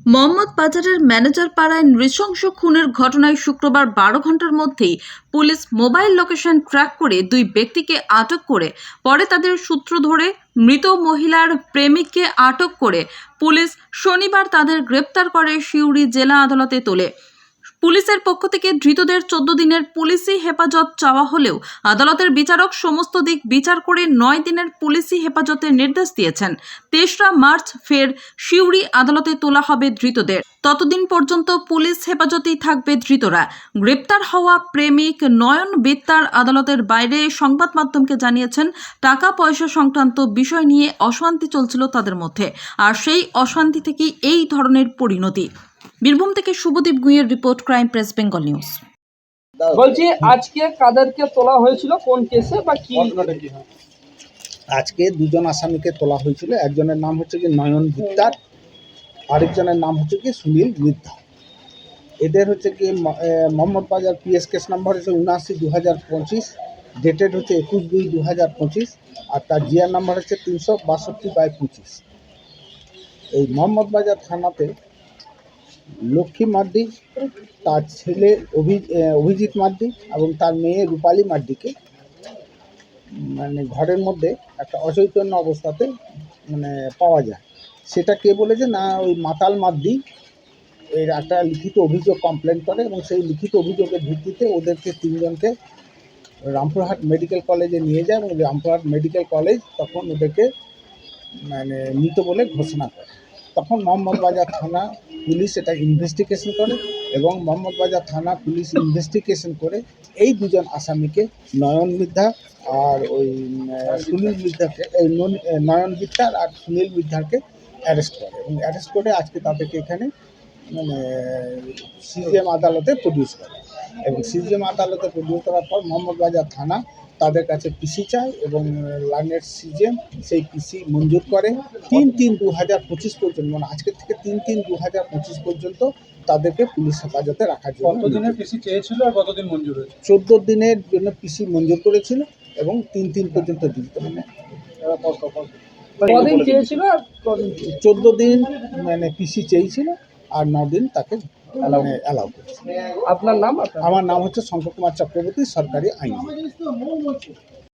মোহাম্মদ বাজারের ম্যানেজার পাড়ায় নৃশংস খুনের ঘটনায় শুক্রবার 12 ঘন্টার মধ্যেই পুলিশ মোবাইল লোকেশন ট্র্যাক করে দুই ব্যক্তিকে আটক করে পরে তাদের সূত্র ধরে মৃত মহিলার প্রেমিককে আটক করে পুলিশ শনিবার তাদের গ্রেপ্তার করে সিউড়ি জেলা আদালতে তোলে। পুলিশের পক্ষ থেকে ধৃতদের 14 দিনের পুলিশি হেফাজত চাওয়া হলেও আদালতের বিচারক সমস্ত দিক বিচার করে 9 দিনের পুলিশি হেফাজতের নির্দেশ দিয়েছেন। 23রা মার্চ ফের সিউড়ি আদালতে তোলা হবে ধৃতদের। ততদিন পর্যন্ত পুলিশ হেফাজতেই থাকবে ধৃতরা। গ্রেপ্তার হওয়া প্রেমিক নয়ন বিত্তার আদালতের বাইরে সংবাদ মাধ্যমকে জানিয়েছেন, টাকা পয়সা সংক্রান্ত বিষয় নিয়ে অশান্তি চলছিল তাদের মধ্যে, আর সেই অশান্তি থেকেই এই ধরনের পরিণতি। বীরভূম থেকে শুভদীপ গুইয়ের report, crime press Bengal news. বলছি আজকে কাদেরকে তোলা হয়েছিল, কোন কেসে বা কি? আজকে দুজন আসামিকে তোলা হয়েছিল। একজনের নাম হচ্ছে কি নয়ন বিত্তার, আরেকজনের নাম হচ্ছে কি সুনীল মিদ্ধা। এদের হচ্ছে কি মোহাম্মদ বাজার পিএস কেস নাম্বার হচ্ছে 79/2025, ডেটেড হচ্ছে 21/2/2025, আর তার জিআর নাম্বার হচ্ছে 362/25। এই মোহাম্মদ বাজার থানাতে লক্ষ্মী মার্ডি, তার ছেলে অভিজিৎ মার্ডি এবং তার মেয়ে রূপালী মার্ডিকে ঘরের মধ্যে একটা অচৈতন্য অবস্থাতে পাওয়া যায়। সেটা কে বলেছে না, ওই মাতাল মার্ডি এর একটা লিখিত অভিযোগ কমপ্লেন করে এবং সেই লিখিত অভিযোগের ভিত্তিতে ওদেরকে তিনজনকে রামপুরহাট মেডিকেল কলেজে নিয়ে যায় এবং রামপুরহাট মেডিকেল কলেজ তখন ওদেরকে মৃত বলে ঘোষণা করে। তখন মোহাম্মদ বাজার থানা পুলিশ এটা ইনভেস্টিগেশন করে এবং মোহাম্মদ বাজার থানা পুলিশ ইনভেস্টিগেশন করে এই দুজন আসামিকে নয়ন মিদ্ধা আর ওই সুনীল মিদ্ধাকে, নয়ন বিদ্যার আর সুনীল মিদ্ধাকে অ্যারেস্ট করে এবং অ্যারেস্ট করে আজকে তাদেরকে এখানে সিজিএম আদালতে প্রডিউস করে এবং সিজিএম আদালতে প্রডিউস করার পর মোহাম্মদ বাজার থানা তাদের কাছে পিসি চায় এবং লাইনের সিজিএম সেই পিসি মঞ্জুর করে 3/3/2025 পর্যন্ত, আজকে থেকে 3/3/2025 পর্যন্ত তাদেরকে পুলিশ হেফাজতে রাখার জন্য। কতদিনের পিসি চেয়েছিল আর কতদিন মঞ্জুর হয়েছে? 14 দিনের জন্য পিসি মঞ্জুর করেছিল এবং 3 পর্যন্ত দিতে কদিন চেয়েছিল আর কদিন? 14 দিন পিসি চেয়েছিল আর 9 দিন তাকে অ্যালাউ করেছে। আপনার নাম? আমার নাম হচ্ছে শঙ্কর কুমার চক্রবর্তী, সরকারি আইনজীবী।